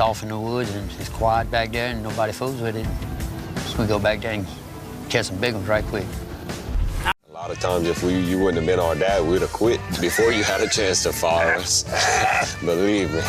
it's off in the woods and it's quiet back there and nobody fools with it. So we go back there and catch some big ones right quick. A lot of times, if you wouldn't have been our dad, we'd have quit before you had a chance to fire us. Believe me.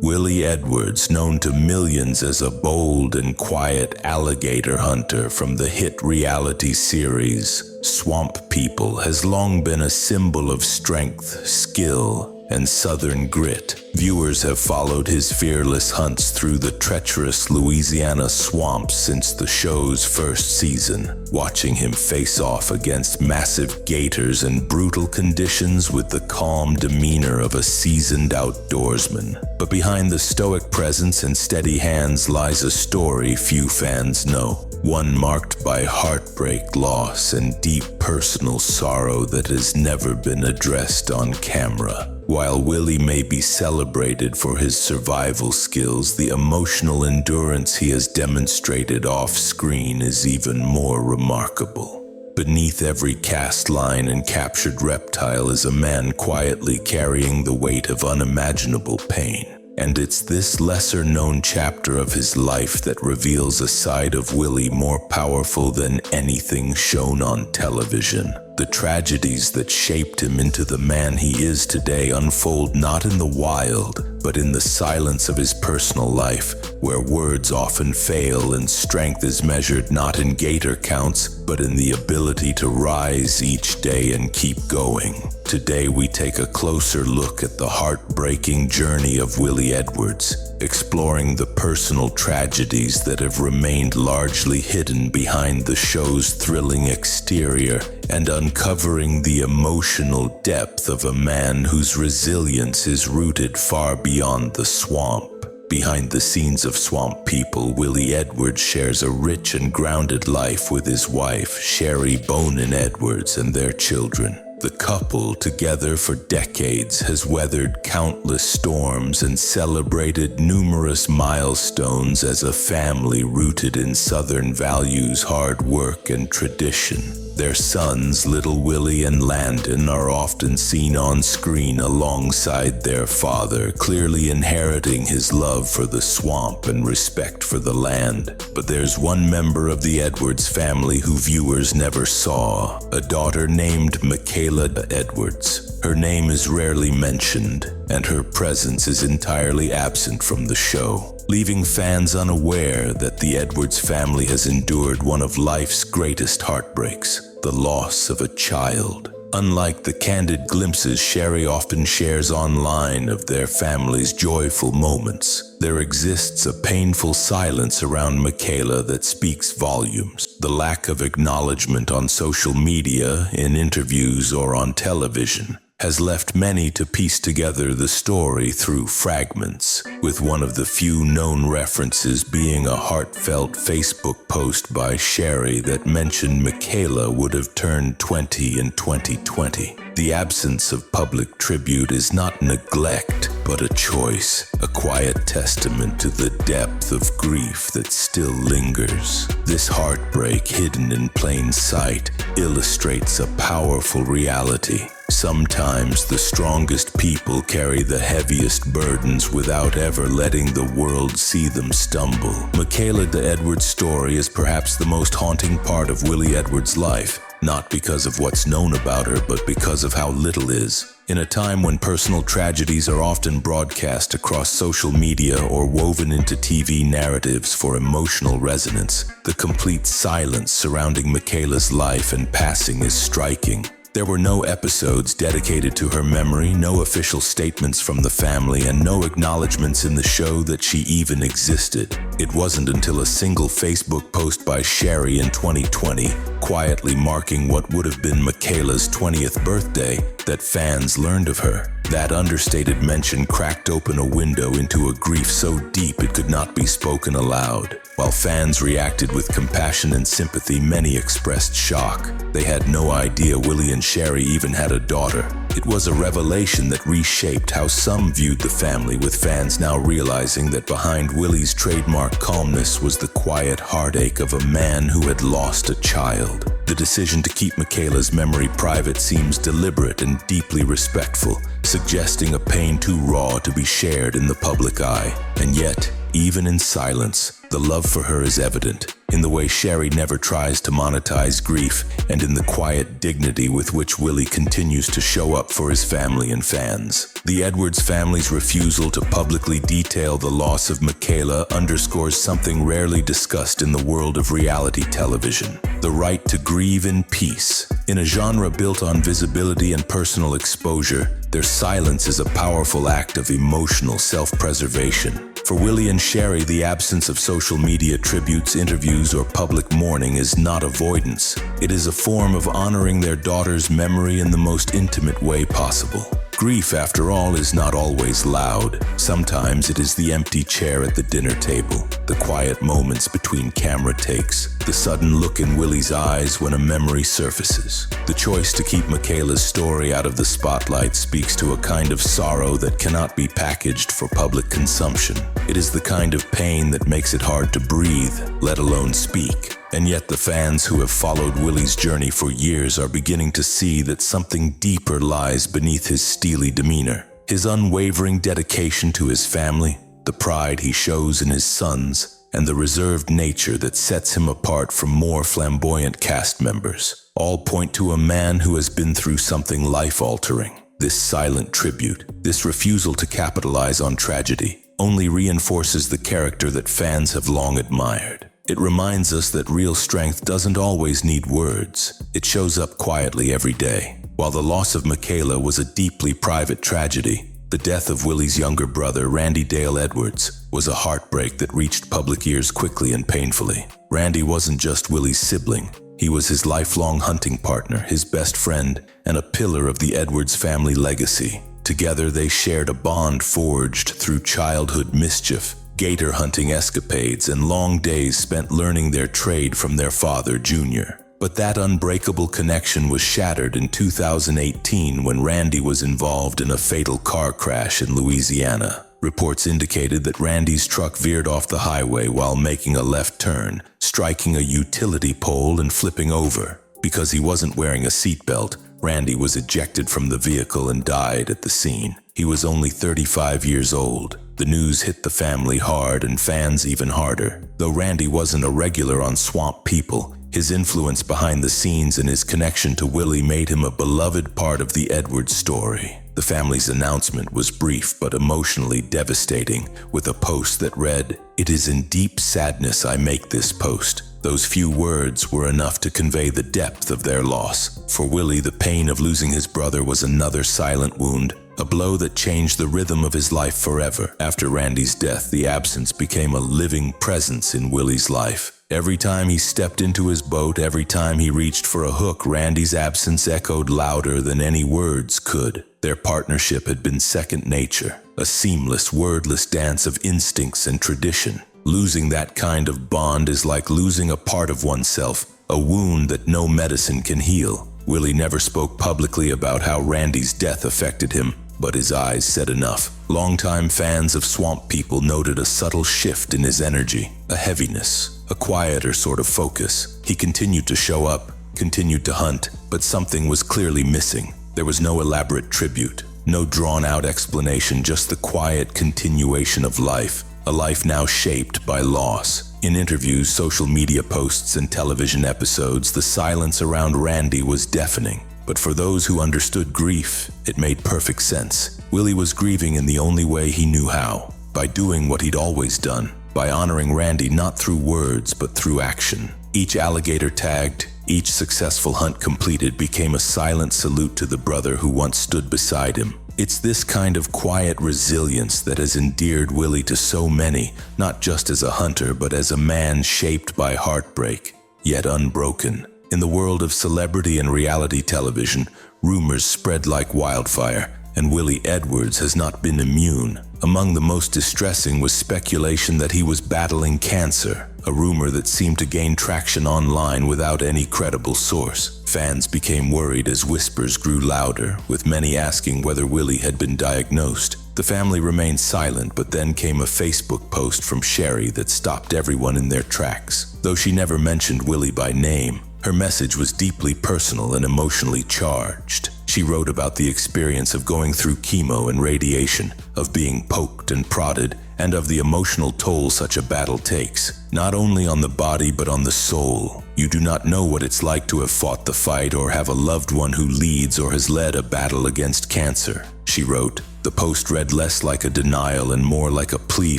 Willie Edwards, known to millions as a bold and quiet alligator hunter from the hit reality series Swamp People, has long been a symbol of strength, skill, and southern grit. Viewers have followed his fearless hunts through the treacherous Louisiana swamps since the show's first season, watching him face off against massive gators in brutal conditions with the calm demeanor of a seasoned outdoorsman. But behind the stoic presence and steady hands lies a story few fans know, one marked by heartbreak, loss, and deep personal sorrow that has never been addressed on camera. While Willie may be celebrated for his survival skills, the emotional endurance he has demonstrated off-screen is even more remarkable. Beneath every cast line and captured reptile is a man quietly carrying the weight of unimaginable pain. And it's this lesser-known chapter of his life that reveals a side of Willie more powerful than anything shown on television. The tragedies that shaped him into the man he is today unfold not in the wild, but in the silence of his personal life, where words often fail and strength is measured not in gator counts, but in the ability to rise each day and keep going. Today we take a closer look at the heartbreaking journey of Willie Edwards, exploring the personal tragedies that have remained largely hidden behind the show's thrilling exterior, and uncovering the emotional depth of a man whose resilience is rooted far beyond the swamp. Behind the scenes of Swamp People, Willie Edwards shares a rich and grounded life with his wife, Sherry Bonin Edwards, and their children. The couple, together for decades, has weathered countless storms and celebrated numerous milestones as a family rooted in Southern values, hard work, and tradition. Their sons, Little Willie and Landon, are often seen on screen alongside their father, clearly inheriting his love for the swamp and respect for the land. But there's one member of the Edwards family who viewers never saw, a daughter named Michaela Edwards. Her name is rarely mentioned, and her presence is entirely absent from the show, leaving fans unaware that the Edwards family has endured one of life's greatest heartbreaks, the loss of a child. Unlike the candid glimpses Sherry often shares online of their family's joyful moments, there exists a painful silence around Michaela that speaks volumes. The lack of acknowledgement on social media, in interviews, or on television has left many to piece together the story through fragments, with one of the few known references being a heartfelt Facebook post by Sherry that mentioned Michaela would have turned 20 in 2020. The absence of public tribute is not neglect, but a choice, a quiet testament to the depth of grief that still lingers. This heartbreak, hidden in plain sight, illustrates a powerful reality. Sometimes the strongest people carry the heaviest burdens without ever letting the world see them stumble. Michaela Edwards' story is perhaps the most haunting part of Willie Edwards' life, not because of what's known about her, but because of how little is. In a time when personal tragedies are often broadcast across social media or woven into TV narratives for emotional resonance, the complete silence surrounding Michaela's life and passing is striking. There were no episodes dedicated to her memory, no official statements from the family, and no acknowledgments in the show that she even existed. It wasn't until a single Facebook post by Sherry in 2020, quietly marking what would have been Michaela's 20th birthday, that fans learned of her. That understated mention cracked open a window into a grief so deep it could not be spoken aloud. While fans reacted with compassion and sympathy, many expressed shock. They had no idea Willie and Sherry even had a daughter. It was a revelation that reshaped how some viewed the family, with fans now realizing that behind Willie's trademark calmness was the quiet heartache of a man who had lost a child. The decision to keep Michaela's memory private seems deliberate and deeply respectful, suggesting a pain too raw to be shared in the public eye. And yet, even in silence, the love for her is evident, in the way Sherry never tries to monetize grief, and in the quiet dignity with which Willie continues to show up for his family and fans. The Edwards family's refusal to publicly detail the loss of Michaela underscores something rarely discussed in the world of reality television: the right to grieve in peace. In a genre built on visibility and personal exposure, their silence is a powerful act of emotional self-preservation. For Willie and Sherry, the absence of social media tributes, interviews, or public mourning is not avoidance. It is a form of honoring their daughter's memory in the most intimate way possible. Grief, after all, is not always loud. Sometimes it is the empty chair at the dinner table, the quiet moments between camera takes, the sudden look in Willie's eyes when a memory surfaces. The choice to keep Michaela's story out of the spotlight speaks to a kind of sorrow that cannot be packaged for public consumption. It is the kind of pain that makes it hard to breathe, let alone speak. And yet the fans who have followed Willie's journey for years are beginning to see that something deeper lies beneath his steely demeanor. His unwavering dedication to his family, the pride he shows in his sons, and the reserved nature that sets him apart from more flamboyant cast members, all point to a man who has been through something life-altering. This silent tribute, this refusal to capitalize on tragedy, only reinforces the character that fans have long admired. It reminds us that real strength doesn't always need words. It shows up quietly every day. While the loss of Michaela was a deeply private tragedy, the death of Willie's younger brother, Randy Dale Edwards, was a heartbreak that reached public ears quickly and painfully. Randy wasn't just Willie's sibling. He was his lifelong hunting partner, his best friend, and a pillar of the Edwards family legacy. Together they shared a bond forged through childhood mischief, gator hunting escapades, and long days spent learning their trade from their father, Junior. But that unbreakable connection was shattered in 2018 when Randy was involved in a fatal car crash in Louisiana. Reports indicated that Randy's truck veered off the highway while making a left turn, striking a utility pole and flipping over. Because he wasn't wearing a seatbelt, Randy was ejected from the vehicle and died at the scene. He was only 35 years old. The news hit the family hard and fans even harder. Though Randy wasn't a regular on Swamp People, his influence behind the scenes and his connection to Willie made him a beloved part of the Edwards story. The family's announcement was brief but emotionally devastating, with a post that read, "It is in deep sadness I make this post." Those few words were enough to convey the depth of their loss. For Willie, the pain of losing his brother was another silent wound, a blow that changed the rhythm of his life forever. After Randy's death, the absence became a living presence in Willie's life. Every time he stepped into his boat, every time he reached for a hook, Randy's absence echoed louder than any words could. Their partnership had been second nature, a seamless, wordless dance of instincts and tradition. Losing that kind of bond is like losing a part of oneself, a wound that no medicine can heal. Willie never spoke publicly about how Randy's death affected him, but his eyes said enough. Longtime fans of Swamp People noted a subtle shift in his energy, a heaviness, a quieter sort of focus. He continued to show up, continued to hunt, but something was clearly missing. There was no elaborate tribute, no drawn-out explanation, just the quiet continuation of life, a life now shaped by loss. In interviews, social media posts, and television episodes, the silence around Randy was deafening. But for those who understood grief, it made perfect sense. Willie was grieving in the only way he knew how, by doing what he'd always done, by honoring Randy not through words but through action. Each alligator tagged, each successful hunt completed became a silent salute to the brother who once stood beside him. It's this kind of quiet resilience that has endeared Willie to so many, not just as a hunter but as a man shaped by heartbreak, yet unbroken. In the world of celebrity and reality television, rumors spread like wildfire, and Willie Edwards has not been immune. Among the most distressing was speculation that he was battling cancer, a rumor that seemed to gain traction online without any credible source. Fans became worried as whispers grew louder, with many asking whether Willie had been diagnosed. The family remained silent, but then came a Facebook post from Sherry that stopped everyone in their tracks. Though she never mentioned Willie by name, Her message was deeply personal and emotionally charged. She wrote about the experience of going through chemo and radiation, of being poked and prodded, and of the emotional toll such a battle takes, not only on the body but on the soul. You do not know what it's like to have fought the fight or have a loved one who leads or has led a battle against cancer, she wrote. The post read less like a denial and more like a plea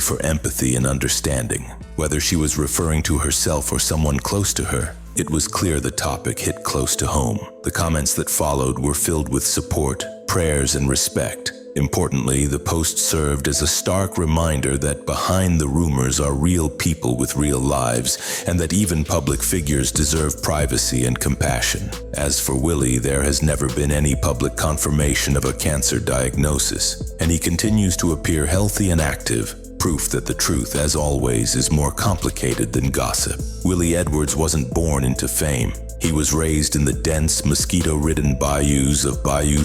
for empathy and understanding. Whether she was referring to herself or someone close to her, it was clear the topic hit close to home. The comments that followed were filled with support, prayers, and respect. Importantly, the post served as a stark reminder that behind the rumors are real people with real lives, and that even public figures deserve privacy and compassion. As for Willie, there has never been any public confirmation of a cancer diagnosis, and he continues to appear healthy and active, proof that the truth, as always, is more complicated than gossip. Willie Edwards wasn't born into fame. He was raised in the dense, mosquito-ridden bayous of Bayou,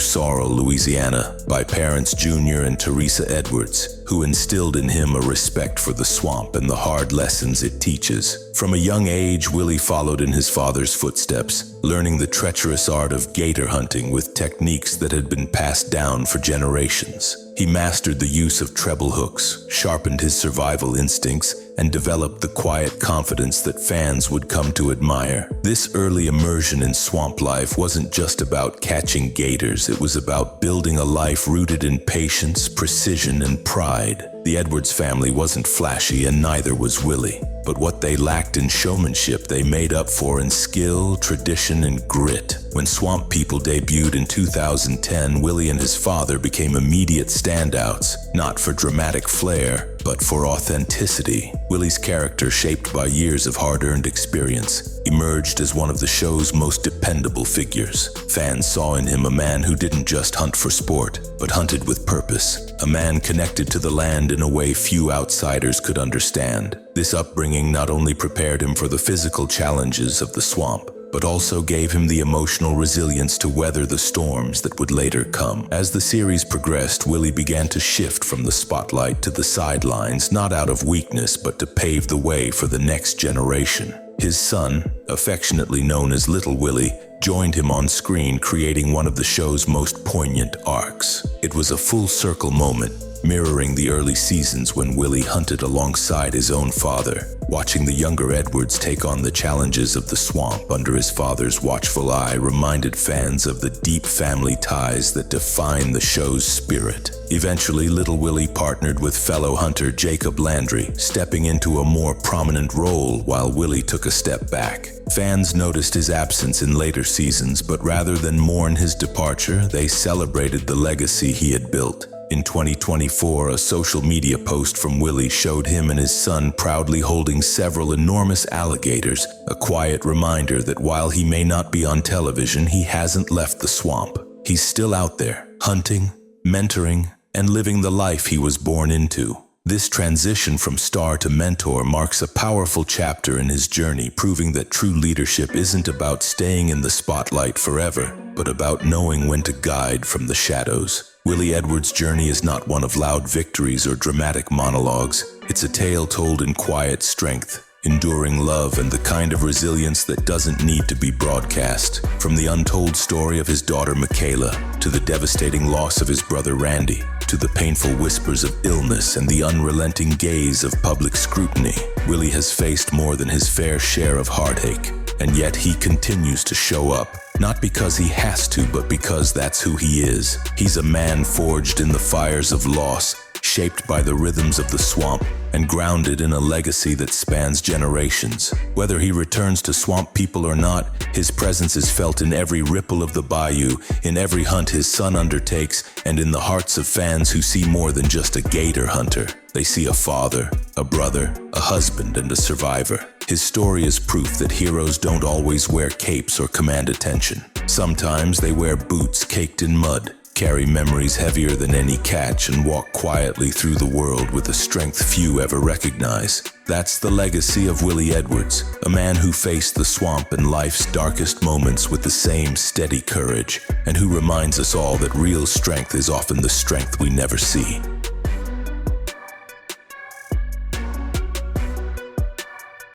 Louisiana, by parents Junior and Teresa Edwards, who instilled in him a respect for the swamp and the hard lessons it teaches. From a young age, Willie followed in his father's footsteps, learning the treacherous art of gator hunting with techniques that had been passed down for generations. He mastered the use of treble hooks, sharpened his survival instincts, and developed the quiet confidence that fans would come to admire. This early immersion in swamp life wasn't just about catching gators, it was about building a life rooted in patience, precision, and pride. The Edwards family wasn't flashy, and neither was Willie. But what they lacked in showmanship, they made up for in skill, tradition, and grit. When Swamp People debuted in 2010, Willie and his father became immediate standouts, not for dramatic flair, but for authenticity. Willie's character, shaped by years of hard-earned experience, emerged as one of the show's most dependable figures. Fans saw in him a man who didn't just hunt for sport, but hunted with purpose. A man connected to the land in a way few outsiders could understand. This upbringing not only prepared him for the physical challenges of the swamp, but also gave him the emotional resilience to weather the storms that would later come. As the series progressed, Willie began to shift from the spotlight to the sidelines, not out of weakness, but to pave the way for the next generation. His son, affectionately known as Little Willie, joined him on screen, creating one of the show's most poignant arcs. It was a full-circle moment, mirroring the early seasons when Willie hunted alongside his own father. Watching the younger Edwards take on the challenges of the swamp under his father's watchful eye reminded fans of the deep family ties that define the show's spirit. Eventually, Little Willie partnered with fellow hunter Jacob Landry, stepping into a more prominent role while Willie took a step back. Fans noticed his absence in later seasons, but rather than mourn his departure, they celebrated the legacy he had built. In 2024, a social media post from Willie showed him and his son proudly holding several enormous alligators, a quiet reminder that while he may not be on television, he hasn't left the swamp. He's still out there, hunting, mentoring, and living the life he was born into. This transition from star to mentor marks a powerful chapter in his journey, proving that true leadership isn't about staying in the spotlight forever, but about knowing when to guide from the shadows. Willie Edwards' journey is not one of loud victories or dramatic monologues. It's a tale told in quiet strength, enduring love, and the kind of resilience that doesn't need to be broadcast. From the untold story of his daughter Michaela, to the devastating loss of his brother Randy, to the painful whispers of illness and the unrelenting gaze of public scrutiny, Willie has faced more than his fair share of heartache. And yet he continues to show up, not because he has to, but because that's who he is. He's a man forged in the fires of loss, shaped by the rhythms of the swamp, and grounded in a legacy that spans generations. Whether he returns to Swamp People or not, his presence is felt in every ripple of the bayou, in every hunt his son undertakes, and in the hearts of fans who see more than just a gator hunter. They see a father, a brother, a husband, and a survivor. His story is proof that heroes don't always wear capes or command attention. Sometimes they wear boots caked in mud, carry memories heavier than any catch, and walk quietly through the world with a strength few ever recognize. That's the legacy of Willie Edwards, a man who faced the swamp and life's darkest moments with the same steady courage, and who reminds us all that real strength is often the strength we never see.